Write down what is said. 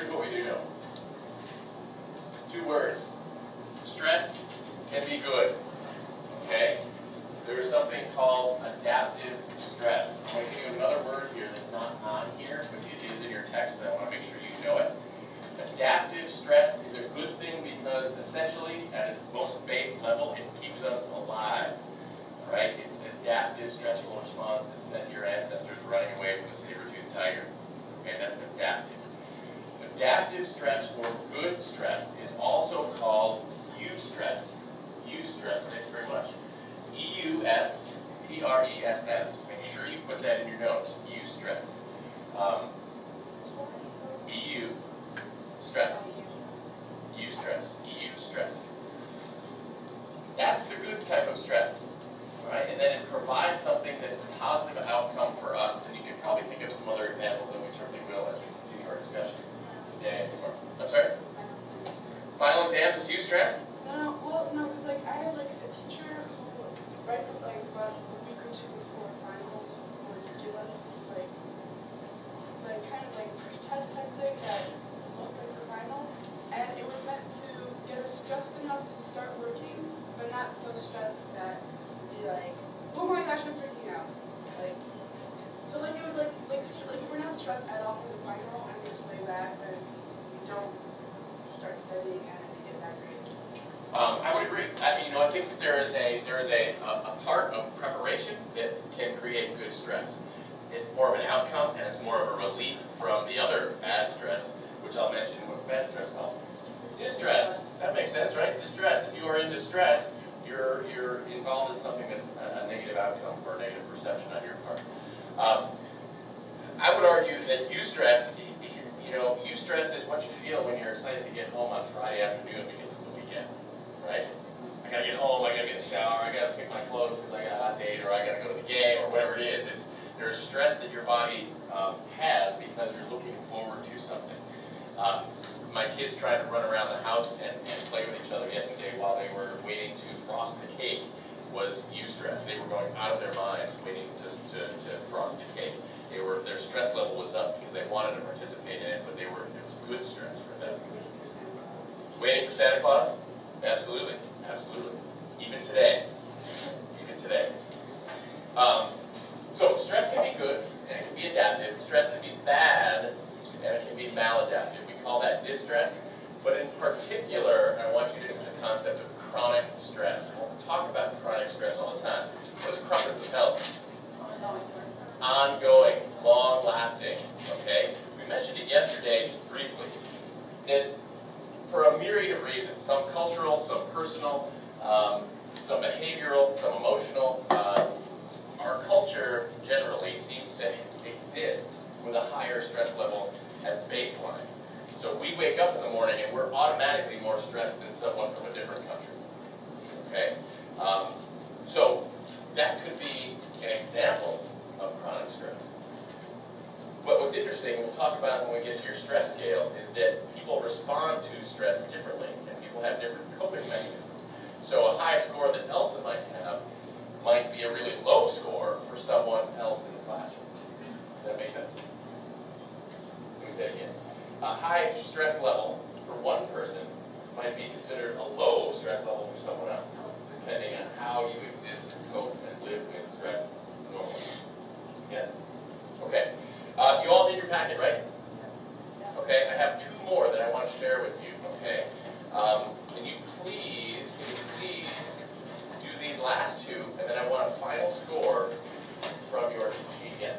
here's what we do know. 2 words. Stress can be good. Okay? There's something called adaptive stress. I'm going to give you another word here that's not on here, but it is in your text, and I want to make sure you know it. Adaptive stress is a good thing because essentially, at its most base level, it keeps us alive. Right? It's an adaptive stressful response that sent your ancestors running away from the saber-toothed tiger. Okay, that's adaptive. Adaptive stress or good stress is also called eustress. Eustress, thanks very much. E-U-S-T-R-E-S-S. Make sure you put that in your notes. Eustress. E-U. Stress. Eustress. E-U-stress. That's the good type of stress. Right? And then it provides something that's a positive outcome for us. And you can probably think of some other examples, and we certainly will as we continue our discussion today. I'm sorry? Final exams is eustress? No, because like I had like a teacher who, right, like about a week or 2 before finals, would give us this like kind of like pre-test type thing that looked like the final, and it was meant to get us stressed enough to start working, but not so stressed that be like, oh my gosh, I'm freaking out. Like, so like it would like we're not stressed at all for the final, and we just lay back and we don't start studying and we get bad grades. I would agree. I think that there is a part of preparation that can create good stress. It's more of an outcome, and it's more of a relief from the other bad stress, which I'll mention. What's bad stress called? Distress. That makes sense, right? Distress. If you are in distress, you're involved in something that's a negative outcome or a negative perception on your part. I would argue that eustress, eustress is what you feel when you're excited to get home on Friday afternoon because of the weekend, right? I gotta get home, I gotta get in the shower, I gotta pick my clothes because I got a hot date, or I gotta go to the game, or whatever it is. There's stress that your body has because you're looking forward to something. My kids tried to run around the house and play with each other yesterday while they were waiting to frost the cake. Was eustress. They were going out of their minds waiting to frost the cake. Their stress level was up because they wanted to participate in it, but it was good stress for them. Waiting for Santa Claus? Absolutely. Absolutely. Even today. Even today. So stress can be good, and it can be adaptive. Stress can be bad, and it can be maladaptive. We call that distress. But in particular, I want you to use the concept of chronic stress. And we'll talk about chronic stress all the time. What is chronic health? Ongoing, long-lasting. Okay? We mentioned it yesterday just briefly. And for a myriad of reasons, some cultural, some personal, some behavioral, some emotional, our culture generally seems to exist with a higher stress level as baseline. So we wake up in the morning and we're automatically more stressed than someone from a different country. Okay? So that could be an example of chronic stress. But what's interesting, and we'll talk about when we get to your stress scale, is that people respond to stress differently, and people have different coping mechanisms. So a high score that Elsa might have might be a really low score for someone else in the classroom. Does that make sense? Let me say it again. A high stress level for one person might be considered a low stress level for someone else, depending on how you exist, cope, and live with stress normally. Yes? Okay. You all need your packet, right? Okay, I have 2 more that I want to share with you, okay? Can you please do these last 2, and then I want a final score from your sheet. Yes?